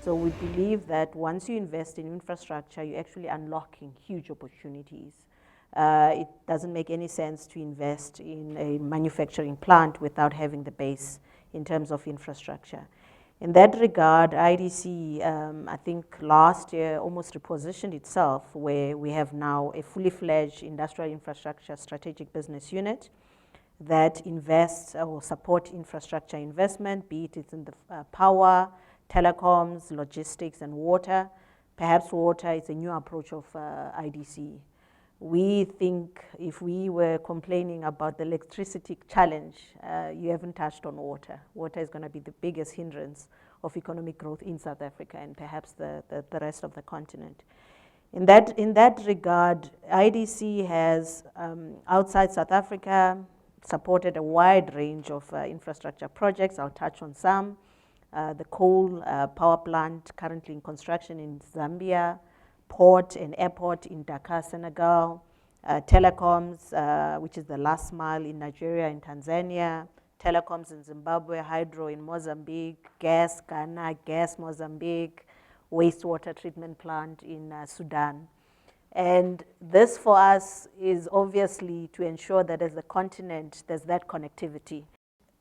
So we believe that once you invest in infrastructure, you're actually unlocking huge opportunities. It doesn't make any sense to invest in a manufacturing plant without having the base in terms of infrastructure. In that regard, IDC, I think last year almost repositioned itself, where we have now a fully fledged industrial infrastructure strategic business unit that invests or support infrastructure investment, be it in the power, telecoms, logistics, and water. Perhaps water is a new approach of IDC. We think if we were complaining about the electricity challenge, you haven't touched on water. Water is going to be the biggest hindrance of economic growth in South Africa and perhaps the rest of the continent. In that regard, IDC has, outside South Africa, supported a wide range of infrastructure projects. I'll touch on some. The coal power plant currently in construction in Zambia, port and airport in Dakar, Senegal, telecoms, which is the last mile in Nigeria and Tanzania, telecoms in Zimbabwe, hydro in Mozambique, gas Ghana, gas Mozambique, wastewater treatment plant in Sudan. And this for us is obviously to ensure that as a continent, there's that connectivity.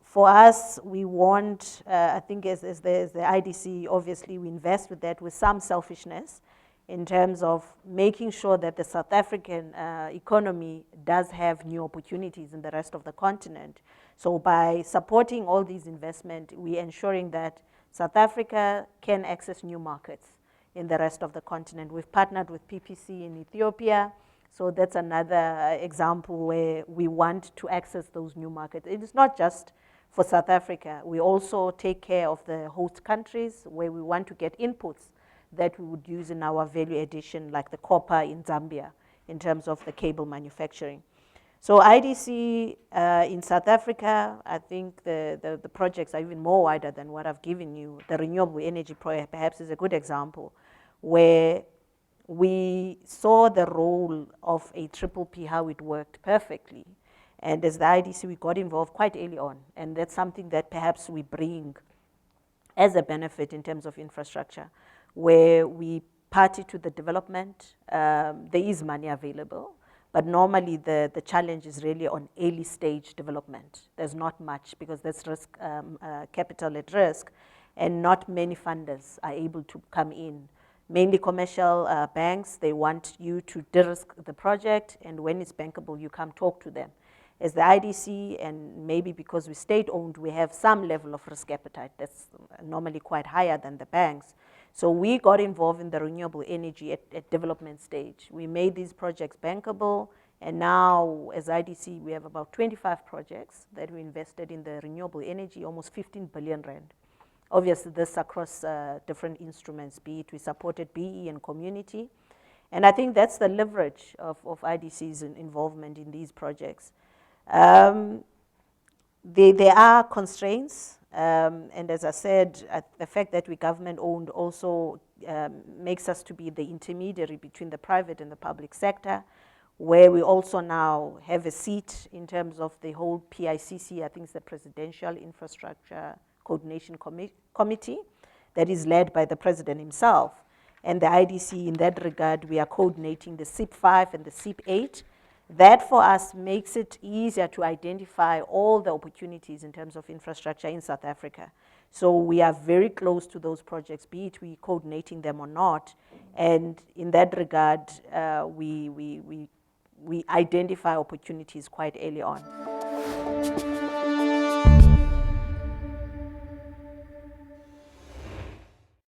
For us, we want, I think as the IDC, obviously we invest with that with some selfishness in terms of making sure that the South African economy does have new opportunities in the rest of the continent. So by supporting all these investments, we're ensuring that South Africa can access new markets in the rest of the continent. We've partnered with PICC in Ethiopia. So that's another example where we want to access those new markets. It is not just for South Africa. We also take care of the host countries where we want to get inputs that we would use in our value addition, like the copper in Zambia, in terms of the cable manufacturing. So IDC in South Africa, I think the projects are even more wider than what I've given you. The renewable energy project perhaps is a good example, where we saw the role of a triple P, how it worked perfectly. And as the IDC, we got involved quite early on. And that's something that perhaps we bring as a benefit in terms of infrastructure, where we party to the development. There is money available, but normally the challenge is really on early stage development. There's not much because there's risk, capital at risk, and not many funders are able to come in. Mainly commercial banks, they want you to de-risk the project, and when it's bankable, you come talk to them. As the IDC, and maybe because we're state-owned, we have some level of risk appetite that's normally quite higher than the banks. So we got involved in the renewable energy at development stage. We made these projects bankable, and now as IDC, we have about 25 projects that we invested in the renewable energy, almost 15 billion rand. Obviously, this across different instruments, be it we supported BE and community. And I think that's the leverage of IDC's involvement in these projects. There are constraints, and as I said, the fact that we're government-owned also makes us to be the intermediary between the private and the public sector, where we also now have a seat in terms of the whole PICC, I think it's the Presidential Infrastructure Coordination Committee, that is led by the President himself. And the IDC, in that regard, we are coordinating the CIP5 and the CIP8. That for us makes it easier to identify all the opportunities in terms of infrastructure in South Africa. So we are very close to those projects, be it we coordinating them or not. And in that regard, we identify opportunities quite early on.